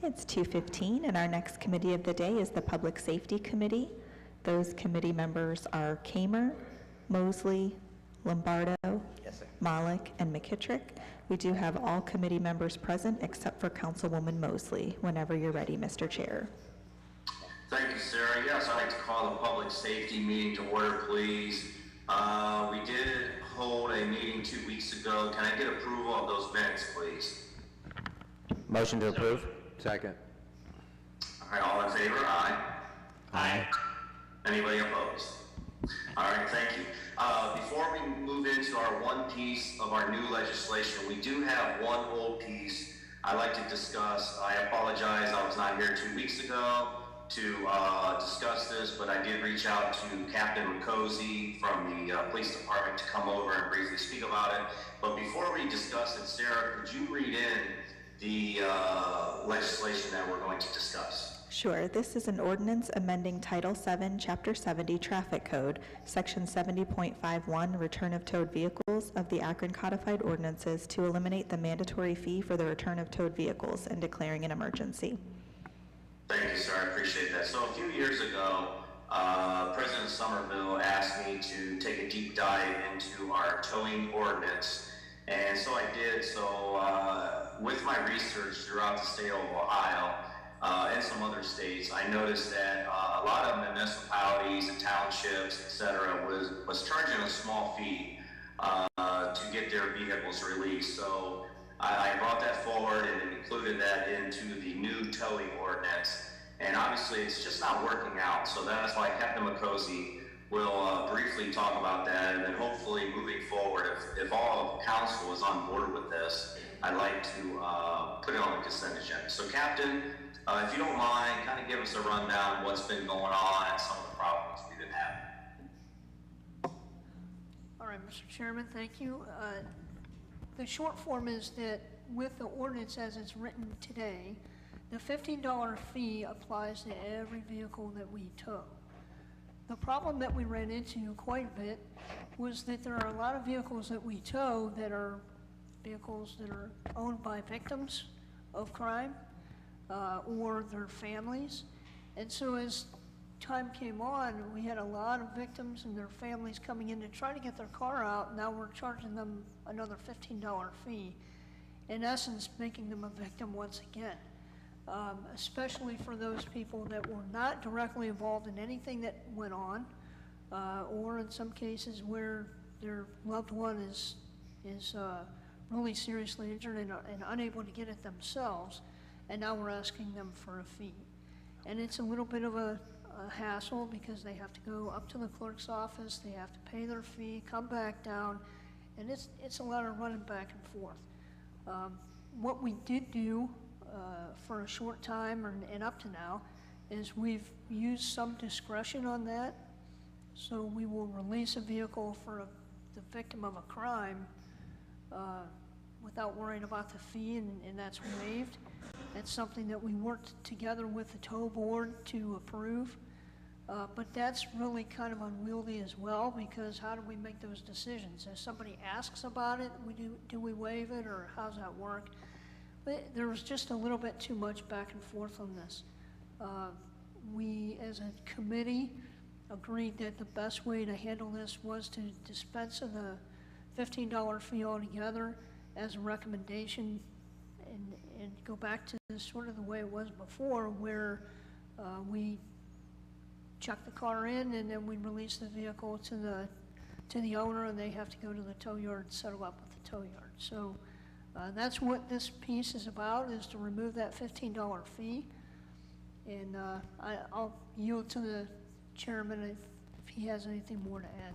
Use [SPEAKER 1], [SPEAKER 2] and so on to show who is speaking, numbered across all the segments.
[SPEAKER 1] It's 2:15, and our next committee of the day is the Public Safety Committee. Those committee members are Kamer, Mosley, Lombardo,
[SPEAKER 2] Yes, sir.
[SPEAKER 1] Malik, and McKittrick. We do have all committee members present except for Councilwoman Mosley. Whenever you're ready, Mr. Chair.
[SPEAKER 3] Thank you, Sarah. Yes, I'd like to call the public safety meeting to order, please. We did hold a meeting 2 weeks ago. Can I get approval of those minutes, please?
[SPEAKER 2] Motion to approve. Second.
[SPEAKER 3] All right, all in favor? Aye.
[SPEAKER 2] Aye.
[SPEAKER 3] Anybody opposed? All right, thank you. Before we move into our one piece of our new legislation, we do have one old piece I'd like to discuss. I apologize, I was not here 2 weeks ago to discuss this, but I did reach out to Captain Riccozzi from the police department to come over and briefly speak about it. But before we discuss it, Sarah, could you read in the legislation that we're going to discuss?
[SPEAKER 1] Sure. This is an ordinance amending Title 7, Chapter 70 Traffic Code, Section 70.51, Return of Towed Vehicles of the Akron Codified Ordinances to eliminate the mandatory fee for the return of towed vehicles and declaring an emergency.
[SPEAKER 3] Thank you, sir. I appreciate that. So a few years ago, President Somerville asked me to take a deep dive into our towing ordinance, and so I did. So with my research throughout the state of Ohio and some other states, I noticed that a lot of municipalities and townships, etc., was charging a small fee to get their vehicles released. So I brought that forward and included that into the new towing ordinance. And obviously it's just not working out. So that's why Captain Riccozzi will briefly talk about that. And then hopefully moving forward, if all of council is on board with this, I'd like to put it on the consent agenda. So Captain, if you don't mind, kind of give us a rundown of what's been going on and some of the problems we've been having.
[SPEAKER 4] All right, Mr. Chairman, thank you. The short form is that with the ordinance as it's written today, the $15 fee applies to every vehicle that we tow. The problem that we ran into quite a bit was that there are a lot of vehicles that we tow that are vehicles that are owned by victims of crime or their families. And so as time came on, we had a lot of victims and their families coming in to try to get their car out. Now we're charging them another $15 fee, in essence making them a victim once again, especially for those people that were not directly involved in anything that went on, or in some cases where their loved one is really seriously injured and unable to get it themselves, and now we're asking them for a fee. And it's a little bit of a hassle because they have to go up to the clerk's office, they have to pay their fee, come back down, and it's a lot of running back and forth. What we did do for a short time and up to now is we've used some discretion on that. So we will release a vehicle for the victim of a crime without worrying about the fee, and that's waived. That's something that we worked together with the tow board to approve. But that's really kind of unwieldy as well, because how do we make those decisions? If somebody asks about it, do we waive it, or how's that work? But there was just a little bit too much back and forth on this. We, as a committee, agreed that the best way to handle this was to dispense of the $15 fee altogether as a recommendation, and go back to sort of the way it was before, where we check the car in and then we release the vehicle to the owner, and they have to go to the tow yard and settle up with the tow yard. So that's what this piece is about, is to remove that $15 fee. And I'll yield to the chairman if he has anything more to add.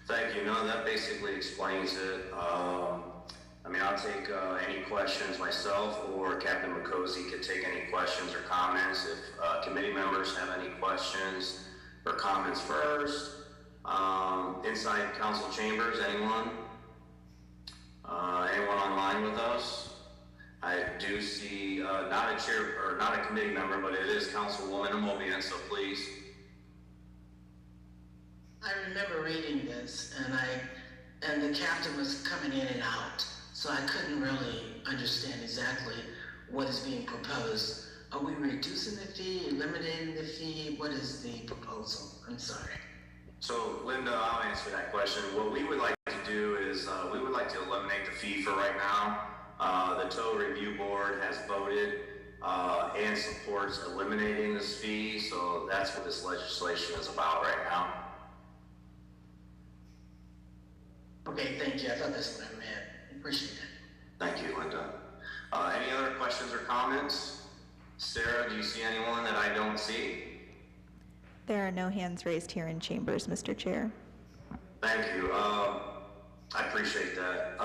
[SPEAKER 3] Thank you. No, that basically explains it. I mean, I'll take any questions myself, or Captain Riccozzi could take any questions or comments. If committee members have any questions or comments first. Inside council chambers, anyone? Anyone online with us? I do see not a chair or not a committee member, but it is Councilwoman Amobian, so please.
[SPEAKER 5] I remember reading this, and the captain was coming in and out, so I couldn't really understand exactly what is being proposed. Are we reducing the fee, eliminating the fee? What is the proposal? I'm sorry.
[SPEAKER 3] So Linda, I'll answer that question. What we would like to do is we would like to eliminate the fee for right now. The Tow Review Board has voted and supports eliminating this fee, so that's what this legislation is about right now.
[SPEAKER 5] Okay, thank you. I thought that's what I read. Appreciate it.
[SPEAKER 3] Thank you, Linda. Any other questions or comments? Sarah, do you see anyone that I don't see?
[SPEAKER 1] There are no hands raised here in chambers, Mr. Chair.
[SPEAKER 3] Thank you. I appreciate that.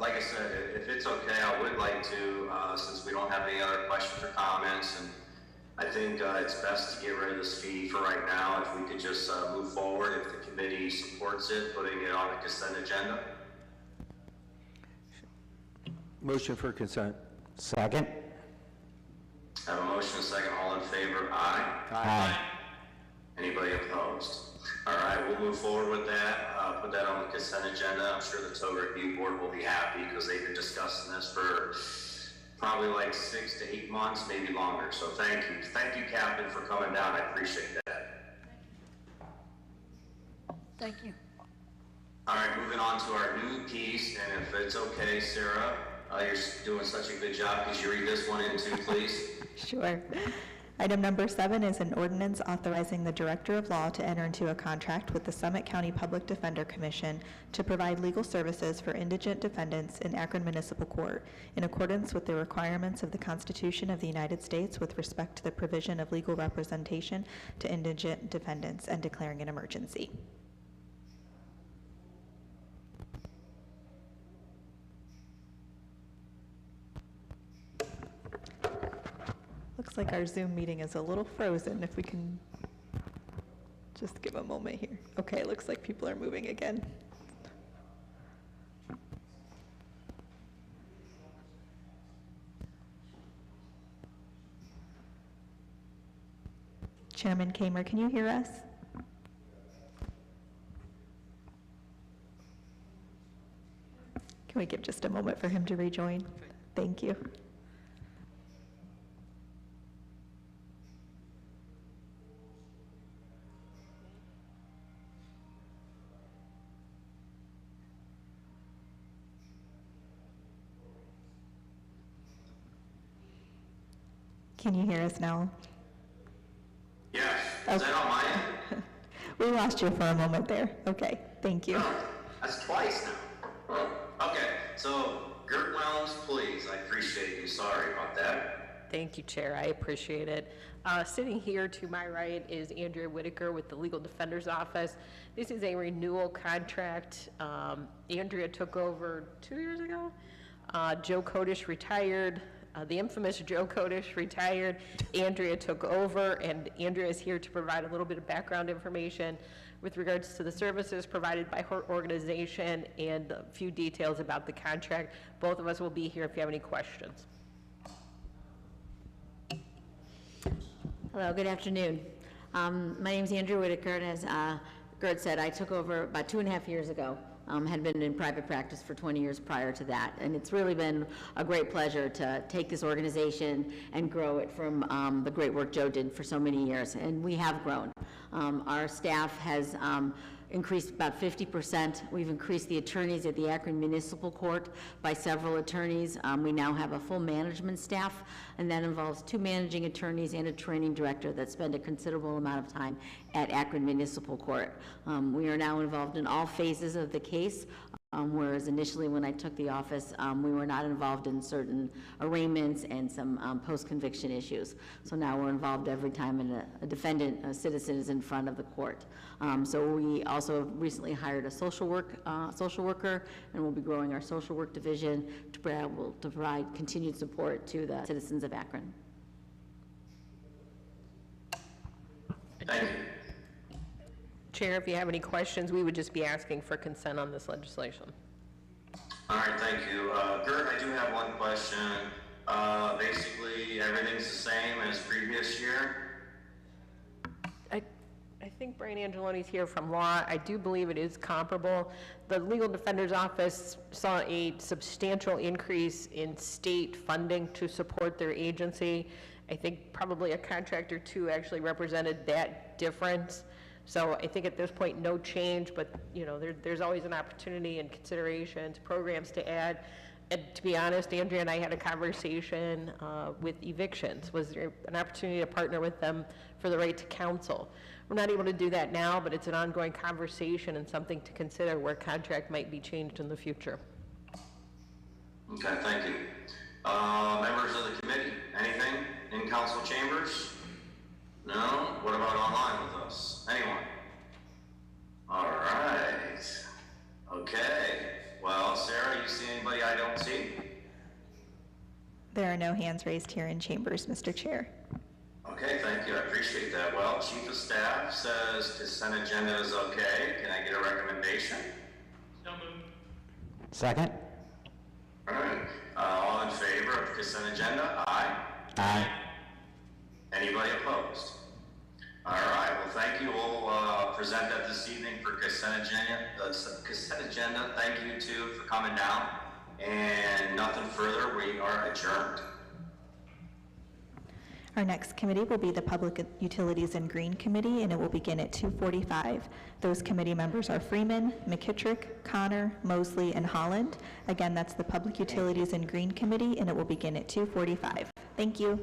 [SPEAKER 3] Like I said, if it's okay, I would like to, since we don't have any other questions or comments, and I think it's best to get rid of this fee for right now. If we could just move forward, if the committee supports it, putting it on the consent agenda.
[SPEAKER 2] Motion for consent. Second.
[SPEAKER 3] I have a motion and a second. All in favor? Aye.
[SPEAKER 2] Aye.
[SPEAKER 3] Anybody opposed? All right, we'll move forward with that. Put that on the consent agenda. I'm sure the Tow Review Board will be happy because they've been discussing this for probably like 6 to 8 months, maybe longer. So thank you. Thank you, Captain, for coming down. I appreciate that.
[SPEAKER 4] Thank you.
[SPEAKER 3] All right, moving on to our new piece. And if it's okay, Sarah, you're doing such a good job. Could you read this one in too, please?
[SPEAKER 1] Sure. Item number 7 is an ordinance authorizing the Director of Law to enter into a contract with the Summit County Public Defender Commission to provide legal services for indigent defendants in Akron Municipal Court in accordance with the requirements of the Constitution of the United States with respect to the provision of legal representation to indigent defendants and declaring an emergency. Looks like our Zoom meeting is a little frozen. If we can just give a moment here. Okay, looks like people are moving again. Chairman Kamer, can you hear us? Can we give just a moment for him to rejoin? Thank you. Can you hear us now?
[SPEAKER 3] Yes. Is that on my end?
[SPEAKER 1] We lost you for a moment there. Okay, thank you.
[SPEAKER 3] Oh, that's twice now. Okay, so Gert Wellens, please. I appreciate you. Sorry about that.
[SPEAKER 6] Thank you, Chair. I appreciate it. Sitting here to my right is Andrea Whitaker with the Legal Defender's Office. This is a renewal contract. Andrea took over 2 years ago. Joe Kodish retired. The infamous Joe Kodish retired. Andrea took over, and Andrea is here to provide a little bit of background information with regards to the services provided by her organization and a few details about the contract. Both of us will be here if you have any questions.
[SPEAKER 7] Hello, good afternoon. My name is Andrea Whitaker, and as Gert said, I took over about 2.5 years ago. Had been in private practice for 20 years prior to that, and it's really been a great pleasure to take this organization and grow it from the great work Joe did for so many years, and we have grown. Our staff has increased about 50%. We've increased the attorneys at the Akron Municipal Court by several attorneys. We now have a full management staff, and that involves 2 managing attorneys and a training director that spend a considerable amount of time at Akron Municipal Court. We are now involved in all phases of the case, whereas initially when I took the office, we were not involved in certain arraignments and some post-conviction issues. So now we're involved every time a defendant, a citizen, is in front of the court. So we also recently hired a social worker, and we'll be growing our social work division to be able to provide continued support to the citizens of Akron.
[SPEAKER 3] Thank you.
[SPEAKER 6] Chair, if you have any questions, we would just be asking for consent on this legislation.
[SPEAKER 3] All right, thank you. Gert, I do have one question. Basically, everything's the same as previous year?
[SPEAKER 6] I think Brian Angeloni's here from law. I do believe it is comparable. The Legal Defender's Office saw a substantial increase in state funding to support their agency. I think probably a contract or two actually represented that difference. So I think at this point, no change, but you know, there's always an opportunity and considerations, programs to add. And to be honest, Andrea and I had a conversation with evictions. Was there an opportunity to partner with them for the right to counsel? We're not able to do that now, but it's an ongoing conversation and something to consider where contract might be changed in the future.
[SPEAKER 3] Okay, thank you. Members of the committee, anything in council chambers? No? What about online with us? Anyone? All right. Okay. Well, Sarah, you see anybody I don't see?
[SPEAKER 1] There are no hands raised here in chambers, Mr. Chair.
[SPEAKER 3] Okay, thank you. I appreciate that. Well, Chief of Staff says consent agenda is okay. Can I get a recommendation?
[SPEAKER 8] So moved.
[SPEAKER 2] Second?
[SPEAKER 3] All right. All in favor of the consent agenda? Aye.
[SPEAKER 2] Aye.
[SPEAKER 3] Anybody opposed? All right. Well, thank you. We'll present that this evening for consent agenda. Thank you too for coming down. And nothing further. We are adjourned.
[SPEAKER 1] Our next committee will be the Public Utilities and Green Committee, and it will begin at 2:45. Those committee members are Freeman, McKittrick, Connor, Mosley, and Holland. Again, that's the Public Utilities and Green Committee, and it will begin at 2:45. Thank you.